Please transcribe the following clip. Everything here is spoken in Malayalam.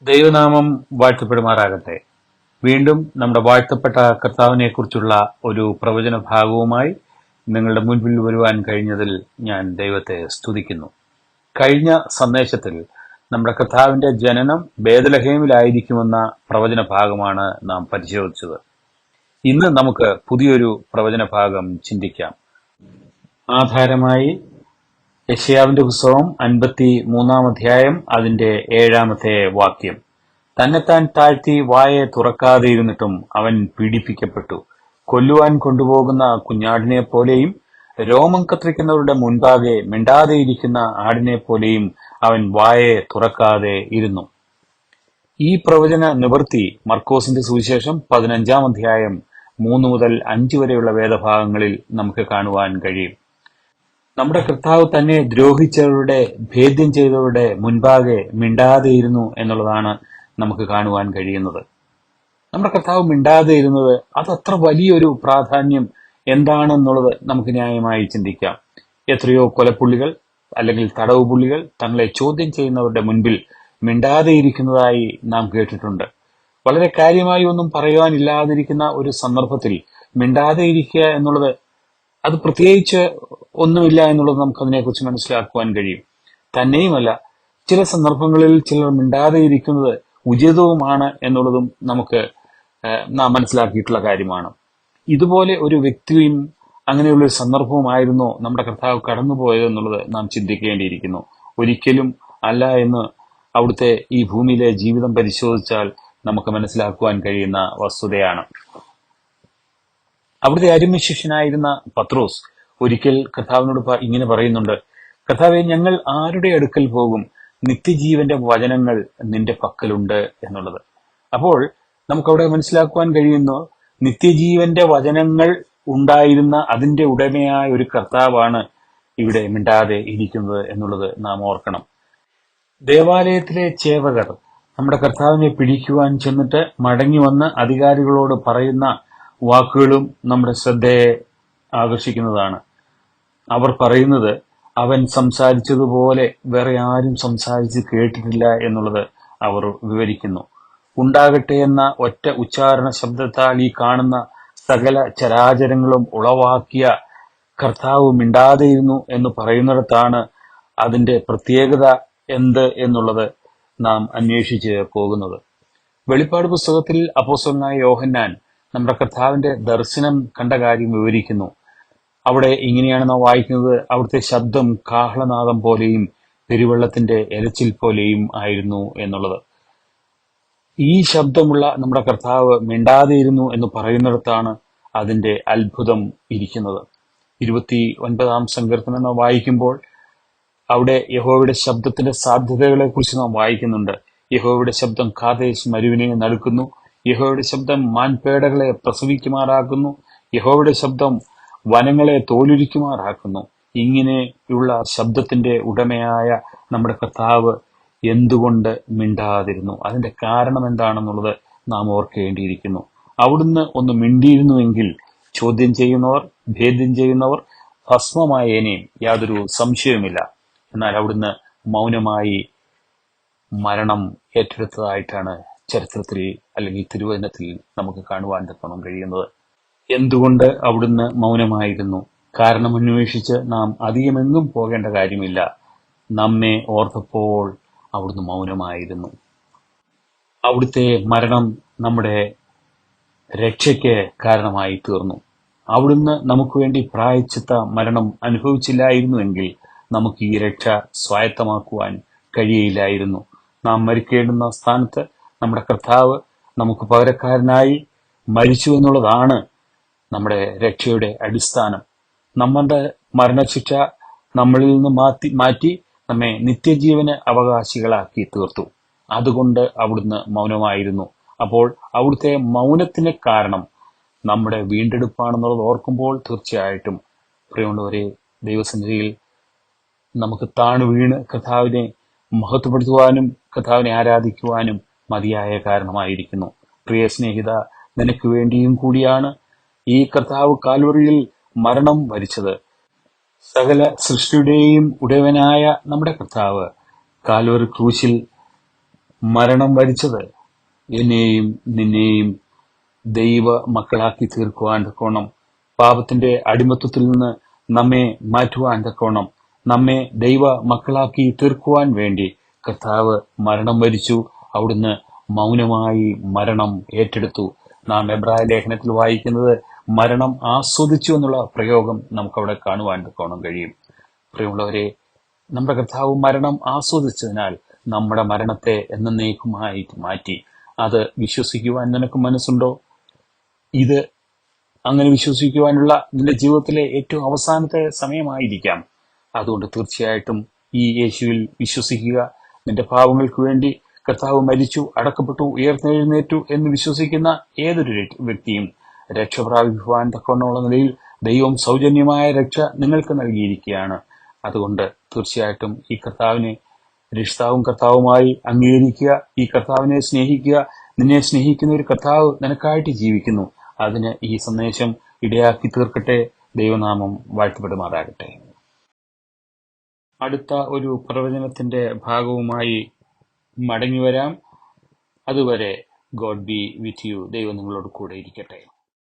ദൈവനാമം വാഴ്ത്തപ്പെടുമാറാകട്ടെ. വീണ്ടും നമ്മുടെ വാഴ്ത്തപ്പെട്ട കർത്താവിനെ കുറിച്ചുള്ള ഒരു പ്രവചന ഭാഗവുമായി നിങ്ങളുടെ മുൻപിൽ വരുവാൻ കഴിഞ്ഞതിൽ ഞാൻ ദൈവത്തെ സ്തുതിക്കുന്നു. കഴിഞ്ഞ സന്ദേശത്തിൽ നമ്മുടെ കർത്താവിന്റെ ജനനം ബേത്ലഹേമിലായിരിക്കുമെന്ന പ്രവചന ഭാഗമാണ് നാം പരിശോധിച്ചത്. ഇന്ന് നമുക്ക് പുതിയൊരു പ്രവചന ഭാഗം ചിന്തിക്കാം. ആധാരമായി യെശയ്യാവിന്റെ പുസ്തകം 53 അധ്യായം അതിന്റെ 7 വാക്യം. തന്നെത്താൻ താഴ്ത്തി വായെ തുറക്കാതെ ഇരുന്നിട്ടും അവൻ പീഡിപ്പിക്കപ്പെട്ടു. കൊല്ലുവാൻ കൊണ്ടുപോകുന്ന കുഞ്ഞാടിനെ പോലെയും രോമം കത്രിക്കുന്നവരുടെ മുൻപാകെ മിണ്ടാതെയിരിക്കുന്ന ആടിനെ പോലെയും അവൻ വായെ തുറക്കാതെ ഇരുന്നു. ഈ പ്രവചന നിവൃത്തി മർക്കോസിന്റെ സുവിശേഷം 15 അധ്യായം 3 മുതൽ 5 വരെയുള്ള വേദഭാഗങ്ങളിൽ നമുക്ക് കാണുവാൻ കഴിയും. നമ്മുടെ കർത്താവ് തന്നെ ദ്രോഹിച്ചവരുടെ, ഭേദ്യം ചെയ്തവരുടെ മുൻപാകെ മിണ്ടാതെയിരുന്നു എന്നുള്ളതാണ് നമുക്ക് കാണുവാൻ കഴിയുന്നത്. നമ്മുടെ കർത്താവ് മിണ്ടാതെ ഇരുന്നത് അതത്ര വലിയൊരു പ്രാധാന്യം എന്താണെന്നുള്ളത് നമുക്ക് ന്യായമായി ചിന്തിക്കാം. എത്രയോ കൊലപ്പുള്ളികൾ അല്ലെങ്കിൽ തടവ് പുള്ളികൾ തങ്ങളെ ചോദ്യം ചെയ്യുന്നവരുടെ മുൻപിൽ മിണ്ടാതെ ഇരിക്കുന്നതായി നാം കേട്ടിട്ടുണ്ട്. വളരെ കാര്യമായി ഒന്നും പറയുവാനില്ലാതിരിക്കുന്ന ഒരു സന്ദർഭത്തിൽ മിണ്ടാതെ ഇരിക്കുക എന്നുള്ളത് അത് പ്രത്യേകിച്ച് ഒന്നുമില്ല എന്നുള്ളത് നമുക്ക് അതിനെക്കുറിച്ച് മനസ്സിലാക്കുവാൻ കഴിയും. തന്നെയുമല്ല, ചില സന്ദർഭങ്ങളിൽ ചിലർ മിണ്ടാതെ ഇരിക്കുന്നത് ഉചിതവുമാണ് എന്നുള്ളതും നമുക്ക് നാം മനസ്സിലാക്കിയിട്ടുള്ള കാര്യമാണ്. ഇതുപോലെ ഒരു വ്യക്തിയും അങ്ങനെയുള്ള ഒരു സന്ദർഭവുമായിരുന്നോ നമ്മുടെ കർത്താവ് കടന്നുപോയത് എന്നുള്ളത് നാം ചിന്തിക്കേണ്ടിയിരിക്കുന്നു. ഒരിക്കലും അല്ല എന്ന് അവിടുത്തെ ഈ ഭൂമിയിലെ ജീവിതം പരിശോധിച്ചാൽ നമുക്ക് മനസ്സിലാക്കുവാൻ കഴിയുന്ന വസ്തുതയാണ്. അവിടുത്തെ അരുമശിഷ്യനായിരുന്ന പത്രോസ് ഒരിക്കൽ കർത്താവിനോട് ഇങ്ങനെ പറയുന്നുണ്ട്: കർത്താവെ, ഞങ്ങൾ ആരുടെ അടുക്കൽ പോകും? നിത്യജീവന്റെ വചനങ്ങൾ നിന്റെ പക്കലുണ്ട് എന്നുള്ളത്. അപ്പോൾ നമുക്കവിടെ മനസ്സിലാക്കുവാൻ കഴിയുന്നു, നിത്യജീവന്റെ വചനങ്ങൾ ഉണ്ടായിരുന്ന അതിന്റെ ഉടമയായ ഒരു കർത്താവാണ് ഇവിടെ മിണ്ടാതെ ഇരിക്കുന്നത് എന്നുള്ളത് നാം ഓർക്കണം. ദേവാലയത്തിലെ ചേവകർ നമ്മുടെ കർത്താവിനെ പിടിക്കുവാൻ ചെന്നിട്ട് മടങ്ങി വന്ന് അധികാരികളോട് പറയുന്ന വാക്കുകളും നമ്മുടെ ശ്രദ്ധയെ ആകർഷിക്കുന്നതാണ്. അവർ പറയുന്നത് അവൻ സംസാരിച്ചതുപോലെ വേറെ ആരും സംസാരിച്ച് കേട്ടിട്ടില്ല എന്നുള്ളത് അവർ വിവരിക്കുന്നു. ഉണ്ടാകട്ടെ എന്ന ഒറ്റ ഉച്ചാരണ ശബ്ദത്താൽ ഈ കാണുന്ന സകല ചരാചരങ്ങളും ഉളവാക്കിയ കർത്താവ് മിണ്ടാതെയിരുന്നു എന്ന് പറയുന്നിടത്താണ് അതിന്റെ പ്രത്യേകത എന്ത് എന്നുള്ളത് നാം അന്വേഷിച്ച് പോകുന്നത്. വെളിപ്പാട് പുസ്തകത്തിൽ അപ്പോസ്തലനായ യോഹന്നാൻ നമ്മുടെ കർത്താവിന്റെ ദർശനം കണ്ട കാര്യം വിവരിക്കുന്നു. അവിടെ ഇങ്ങനെയാണ് നാം വായിക്കുന്നത്: അവിടുത്തെ ശബ്ദം കാഹളനാദം പോലെയും പെരുവെള്ളത്തിന്റെ എരച്ചിൽ പോലെയും ആയിരുന്നു എന്നുള്ളത്. ഈ ശബ്ദമുള്ള നമ്മുടെ കർത്താവ് മിണ്ടാതെയിരുന്നു എന്ന് പറയുന്നിടത്താണ് അതിന്റെ അത്ഭുതം ഇരിക്കുന്നത്. 29 സങ്കീർത്തനം നാം വായിക്കുമ്പോൾ അവിടെ യഹോവയുടെ ശബ്ദത്തിന്റെ സാധ്യതകളെ കുറിച്ച് നാം വായിക്കുന്നുണ്ട്. യഹോവയുടെ ശബ്ദം കാദേശ് മരുവിനെ നടുക്കുന്നു. യഹോവയുടെ ശബ്ദം മാൻപേടകളെ പ്രസവിക്കുമാറാക്കുന്നു. യഹോവയുടെ ശബ്ദം വനങ്ങളെ തോലുരിക്കുമാറാക്കുന്നു. ഇങ്ങനെയുള്ള ശബ്ദത്തിന്റെ ഉടമയായ നമ്മുടെ കർത്താവ് എന്തുകൊണ്ട് മിണ്ടാതിരുന്നു? അതിന്റെ കാരണം എന്താണെന്നുള്ളത് നാം ഓർക്കേണ്ടിയിരിക്കുന്നു. അവിടുന്ന് ഒന്ന് മിണ്ടിയിരുന്നുവെങ്കിൽ ചോദ്യം ചെയ്യുന്നവർ, ഭേദ്യം ചെയ്യുന്നവർ ഭസ്മമായേനേയും, യാതൊരു സംശയവുമില്ല. എന്നാൽ അവിടുന്ന് മൗനമായി മരണം ഏറ്റെടുത്തതായിട്ടാണ് ചരിത്രത്തിൽ അല്ലെങ്കിൽ തിരുവചനത്തിൽ നമുക്ക് കാണുവാൻ തക്കണം കഴിയുന്നത്. എന്തുകൊണ്ട് അവിടുന്ന് മൗനമായിരുന്നു? കാരണം അന്വേഷിച്ച് നാം അധികമെങ്ങും പോകേണ്ട കാര്യമില്ല. നമ്മെ ഓർത്തപ്പോൾ അവിടുന്ന് മൗനമായിരുന്നു. അവിടുത്തെ മരണം നമ്മുടെ രക്ഷയ്ക്ക് കാരണമായി തീർന്നു. അവിടുന്ന് നമുക്ക് വേണ്ടി പ്രായശ്ചിത്ത മരണം അനുഭവിച്ചില്ലായിരുന്നുവെങ്കിൽ നമുക്ക് ഈ രക്ഷ സ്വായത്തമാക്കുവാൻ കഴിയില്ലായിരുന്നു. നാം മരിക്കേണ്ടുന്ന സ്ഥാനത്ത് നമ്മുടെ കർത്താവ് നമുക്ക് പകരക്കാരനായി മരിച്ചു എന്നുള്ളതാണ് നമ്മുടെ രക്ഷയുടെ അടിസ്ഥാനം. നമ്മളുടെ മരണശിക്ഷ നമ്മളിൽ നിന്ന് മാറ്റി നമ്മെ നിത്യജീവന് അവകാശികളാക്കി തീർത്തു. അതുകൊണ്ട് അവിടുന്ന് മൗനമായിരുന്നു. അപ്പോൾ അവിടുത്തെ മൗനത്തിന് കാരണം നമ്മുടെ വീണ്ടെടുപ്പാണെന്നുള്ളത് ഓർക്കുമ്പോൾ തീർച്ചയായിട്ടും പ്രിയമുള്ളവരെ, ദൈവസന്നിധിയിൽ നമുക്ക് താണു വീണ് കർത്താവിനെ മഹത്വപ്പെടുത്തുവാനും കർത്താവിനെ ആരാധിക്കുവാനും മതിയായ കാരണമായിരിക്കുന്നു. പ്രിയ സ്നേഹിത, നിനക്ക് വേണ്ടിയും കൂടിയാണ് ഈ കർത്താവ് കാൽവറിയിൽ മരണം വരിച്ചത്. സകല സൃഷ്ടിയുടെയും ഉടയവനായ നമ്മുടെ കർത്താവ് കാൽവറി ക്രൂശിൽ മരണം വരിച്ചത് എന്നെയും നിന്നെയും ദൈവ മക്കളാക്കി തീർക്കുവാൻ തക്കോണം, പാപത്തിന്റെ അടിമത്വത്തിൽ നിന്ന് നമ്മെ മാറ്റുവാൻ തക്കോണം, നമ്മെ ദൈവ മക്കളാക്കി തീർക്കുവാൻ വേണ്ടി കർത്താവ് മരണം വരിച്ചു. അവിടുന്ന് മൗനമായി മരണം ഏറ്റെടുത്തു. നാം എബ്രായ ലേഖനത്തിൽ വായിക്കുന്നത് മരണം ആസ്വദിച്ചു എന്നുള്ള പ്രയോഗം നമുക്കവിടെ കാണുവാൻ തക്കോണം കഴിയും. പ്രിയമുള്ളവരെ, നമ്മുടെ കർത്താവ് മരണം ആസ്വദിച്ചതിനാൽ നമ്മുടെ മരണത്തെ എന്നേക്കുമായി മാറ്റി. അത് വിശ്വസിക്കുവാൻ നിനക്ക് മനസ്സുണ്ടോ? ഇത് അങ്ങനെ വിശ്വസിക്കുവാനുള്ള നിന്റെ ജീവിതത്തിലെ ഏറ്റവും അവസാനത്തെ സമയമായിരിക്കാം. അതുകൊണ്ട് തീർച്ചയായിട്ടും ഈ യേശുവിൽ വിശ്വസിക്കുക. നിന്റെ പാവങ്ങൾക്ക് വേണ്ടി കർത്താവ് മരിച്ചു, അടക്കപ്പെട്ടു, ഉയർത്തെഴുന്നേറ്റു എന്ന് വിശ്വസിക്കുന്ന ഏതൊരു വ്യക്തിയും രക്ഷ പ്രാപിക്കുവാൻ തക്കവണ്ണമുള്ള നിലയിൽ ദൈവം സൗജന്യമായ രക്ഷ നിങ്ങൾക്ക് നൽകിയിരിക്കുകയാണ്. അതുകൊണ്ട് തീർച്ചയായിട്ടും ഈ കർത്താവിനെ രക്ഷിതാവും കർത്താവുമായി അംഗീകരിക്കുക. ഈ കർത്താവിനെ സ്നേഹിക്കുക. നിന്നെ സ്നേഹിക്കുന്ന ഒരു കർത്താവ് നിനക്കായിട്ട് ജീവിക്കുന്നു. അതിന് ഈ സന്ദേശം ഇടയാക്കി തീർക്കട്ടെ. ദൈവനാമം വാഴ്ത്തപ്പെടുമാറാകട്ടെ. അടുത്ത ഒരു പ്രവചനത്തിന്റെ ഭാഗവുമായി മടങ്ങി വരാം. അതുവരെ ഗോഡ് ബി വിത്ത് യു. ദൈവം നിങ്ങളോട് കൂടെ ഇരിക്കട്ടെ.